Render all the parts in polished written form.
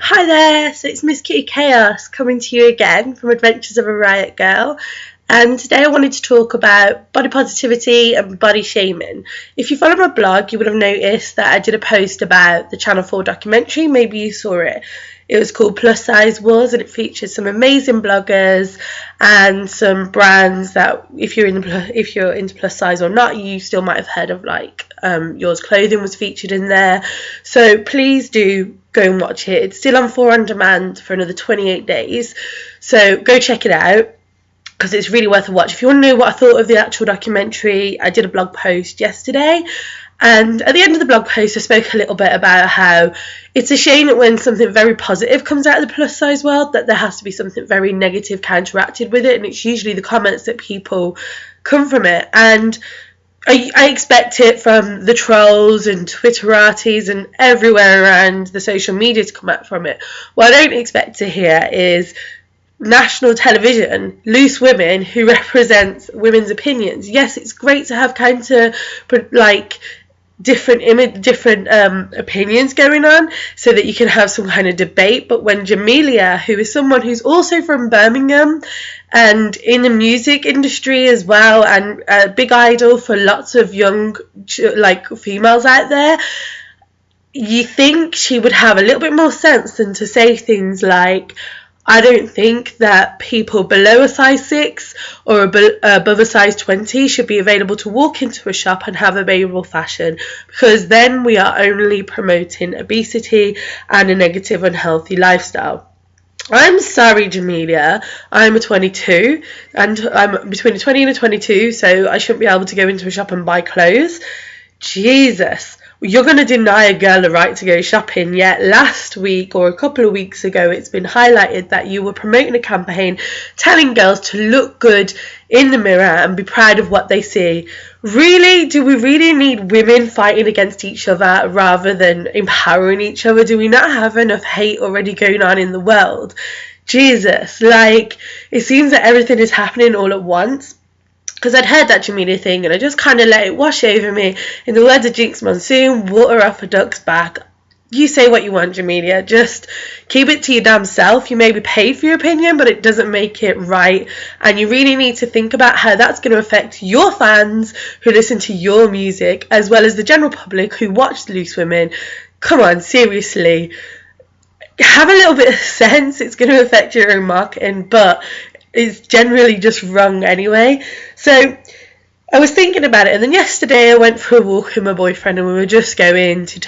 Hi there, so it's Miss Kitty Chaos coming to you again from Adventures of a Riot Girl, and today I wanted to talk about body positivity and body shaming. If you follow my blog, you would have noticed that I did a post about the Channel 4 documentary. Maybe you saw it. It was called Plus Size Wars, and it featured some amazing bloggers and some brands that, if you're into plus size or not, you still might have heard of, like Yours Clothing was featured in there. So please do go and watch it. It's still on 4 on demand for another 28 days. So go check it out, because it's really worth a watch. If you want to know what I thought of the actual documentary, I did a blog post yesterday, and at the end of the blog post I spoke a little bit about how it's a shame that when something very positive comes out of the plus size world, that there has to be something very negative counteracted with it, and it's usually the comments that people come from it. And I expect it from the trolls and Twitteratis and everywhere around the social media to come out from it. What I don't expect to hear is national television loose women who represents women's opinions. Yes, it's great to have different opinions going on so that you can have some kind of debate. But when Jamelia, who is someone who's also from Birmingham and in the music industry as well, and a big idol for lots of young females out there, you think she would have a little bit more sense than to say things like, I don't think that people below a size 6 or above a size 20 should be available to walk into a shop and have available fashion, because then we are only promoting obesity and a negative, unhealthy lifestyle. I'm sorry, Jamelia. I'm a 22, and I'm between a 20 and a 22, so I shouldn't be able to go into a shop and buy clothes. Jesus. You're going to deny a girl the right to go shopping, yet last week or a couple of weeks ago it's been highlighted that you were promoting a campaign telling girls to look good in the mirror and be proud of what they see. Really? Do we really need women fighting against each other rather than empowering each other? Do we not have enough hate already going on in the world? Jesus, it seems that everything is happening all at once. Because I'd heard that Jamelia thing and I just kind of let it wash over me. In the words of Jinx Monsoon, water off a duck's back. You say what you want, Jamelia. Just keep it to your damn self. You may be paid for your opinion, but it doesn't make it right. And you really need to think about how that's going to affect your fans who listen to your music, as well as the general public who watch Loose Women. Come on, seriously. Have a little bit of sense. It's going to affect your own marketing, but it's generally just wrong anyway. So I was thinking about it, and then yesterday I went for a walk with my boyfriend, and we were just going to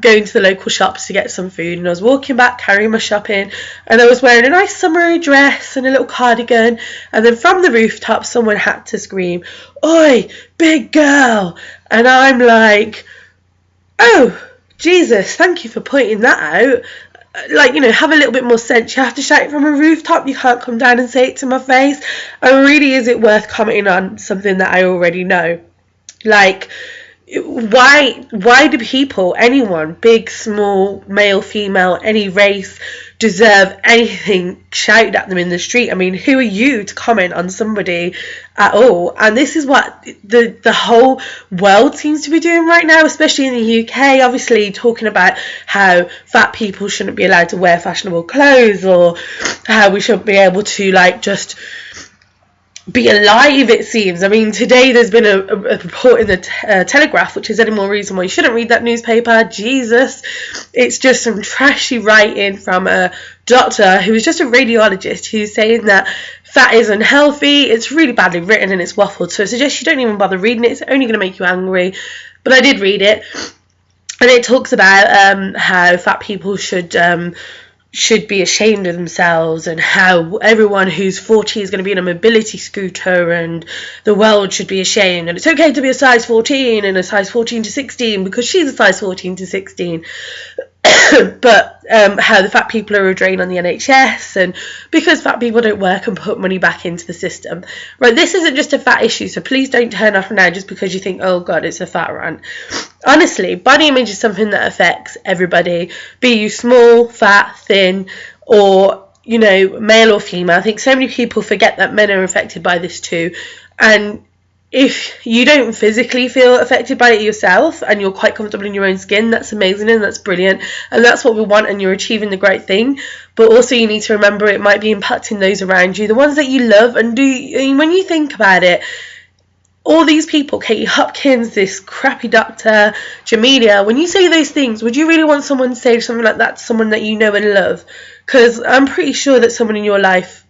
going to the local shops to get some food, and I was walking back carrying my shopping, and I was wearing a nice summery dress and a little cardigan, and then from the rooftop someone had to scream, "Oi, big girl!" And I'm like, oh Jesus, thank you for pointing that out. Have a little bit more sense. You have to shout it from a rooftop. You can't come down and say it to my face. And really, is it worth commenting on something that I already know? Why do people, anyone, big, small, male, female, any race, deserve anything shouted at them in the street? I mean, who are you to comment on somebody at all? And this is what the whole world seems to be doing right now, especially in the UK. Obviously talking about how fat people shouldn't be allowed to wear fashionable clothes, or how we shouldn't be able to just be alive, it seems. I mean, today there's been a report in the Telegraph, which is any more reason why you shouldn't read that newspaper. Jesus, it's just some trashy writing from a doctor who is just a radiologist, who's saying that fat is unhealthy. It's really badly written and it's waffled, so I suggest you don't even bother reading it. It's only going to make you angry. But I did read it, and it talks about how fat people should be ashamed of themselves, and how everyone who's 40 is going to be in a mobility scooter, and the world should be ashamed, and it's okay to be a size 14 and a size 14 to 16 because she's a size 14 to 16. But how the fat people are a drain on the NHS, and because fat people don't work and put money back into the system. Right, this isn't just a fat issue, so please don't turn off now just because you think, oh God, it's a fat rant. Honestly, body image is something that affects everybody, be you small, fat, thin, or, male or female. I think so many people forget that men are affected by this too. And if you don't physically feel affected by it yourself and you're quite comfortable in your own skin, that's amazing and that's brilliant, and that's what we want, and you're achieving the great thing. But also you need to remember it might be impacting those around you, the ones that you love. And when you think about it, all these people, Katie Hopkins, this crappy doctor, Jamelia, when you say those things, would you really want someone to say something like that to someone that you know and love? Because I'm pretty sure that someone in your life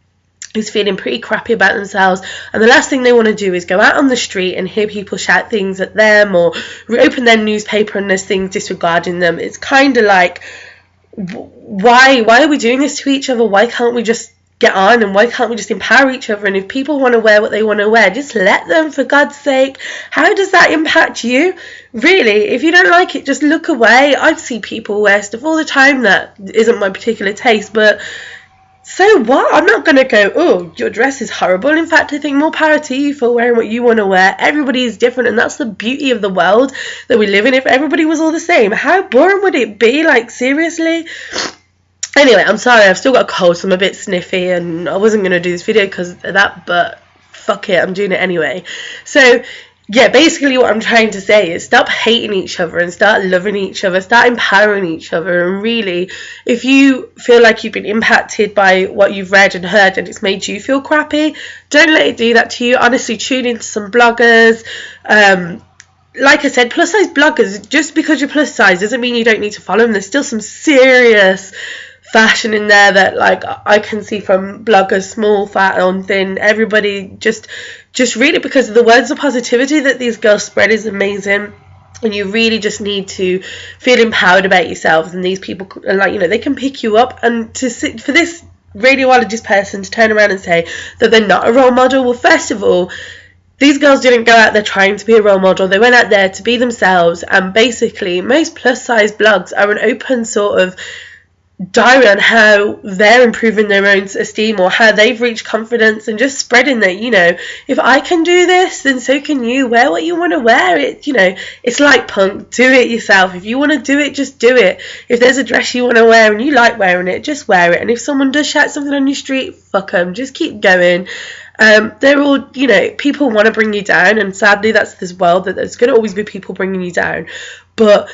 is feeling pretty crappy about themselves, and the last thing they want to do is go out on the street and hear people shout things at them, or open their newspaper and there's things disregarding them. It's kind of like, why are we doing this to each other? Why can't we just get on, and why can't we just empower each other? And if people want to wear what they want to wear, just let them, for God's sake. How does that impact you? Really, if you don't like it, just look away. I see people wear stuff all the time that isn't my particular taste, but so what? I'm not going to go, oh, your dress is horrible. In fact, I think more power to you for wearing what you want to wear. Everybody is different, and that's the beauty of the world that we live in. If everybody was all the same, how boring would it be? Like, seriously? Anyway, I'm sorry, I've still got a cold, so I'm a bit sniffy, and I wasn't going to do this video because of that, but fuck it, I'm doing it anyway. So, yeah, basically what I'm trying to say is stop hating each other and start loving each other, start empowering each other. And really, if you feel like you've been impacted by what you've read and heard and it's made you feel crappy, don't let it do that to you. Honestly, tune into some bloggers. Like I said, plus size bloggers, just because you're plus size doesn't mean you don't need to follow them. There's still some serious fashion in there that, like, I can see from bloggers, small, fat, on thin, everybody, just really, because of the words of positivity that these girls spread is amazing. And you really just need to feel empowered about yourselves, and these people, like, you know, they can pick you up. And for this radiologist person to turn around and say that they're not a role model, well, first of all, these girls didn't go out there trying to be a role model. They went out there to be themselves. And basically, most plus size blogs are an open sort of diary on how they're improving their own esteem, or how they've reached confidence, and just spreading that, you know, if I can do this, then so can you. Wear what you want to wear. It, you know, it's like punk. Do it yourself. If you want to do it, just do it. If there's a dress you want to wear and you like wearing it, just wear it. And if someone does shout something on your street, fuck them. Just keep going. They're all, you know, people want to bring you down, and sadly that's this world, that there's going to always be people bringing you down, but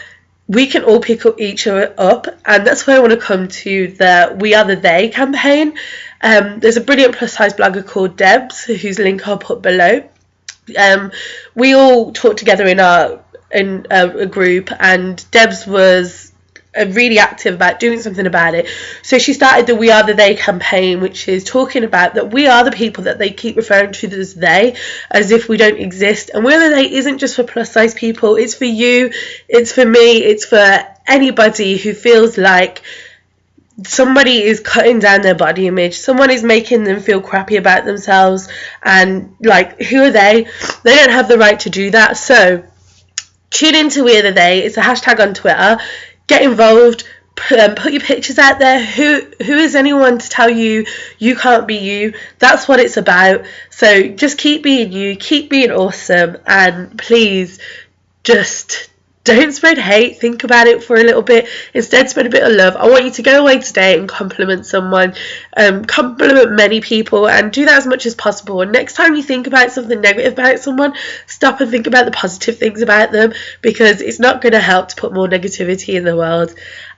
we can all pick up each other up. And that's where I want to come to the We Are The They campaign. There's a brilliant plus size blogger called Debs, whose link I'll put below. We all talked together in a group, and Debs was really active about doing something about it. So she started the We Are The They campaign, which is talking about that we are the people that they keep referring to as they, as if we don't exist. And We Are The They isn't just for plus size people. It's for you, it's for me, it's for anybody who feels like somebody is cutting down their body image, someone is making them feel crappy about themselves, and like, who are they? They don't have the right to do that. So tune into We Are The They. It's a hashtag on Twitter. Get involved, put your pictures out there. Who is anyone to tell you you can't be you? That's what it's about. So just keep being you, keep being awesome, and please just don't spread hate. Think about it for a little bit. Instead, spread a bit of love. I want you to go away today and compliment someone, compliment many people, and do that as much as possible. And next time you think about something negative about someone, stop and think about the positive things about them, because it's not going to help to put more negativity in the world.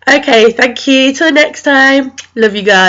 Okay, thank you. Till next time. Love you guys.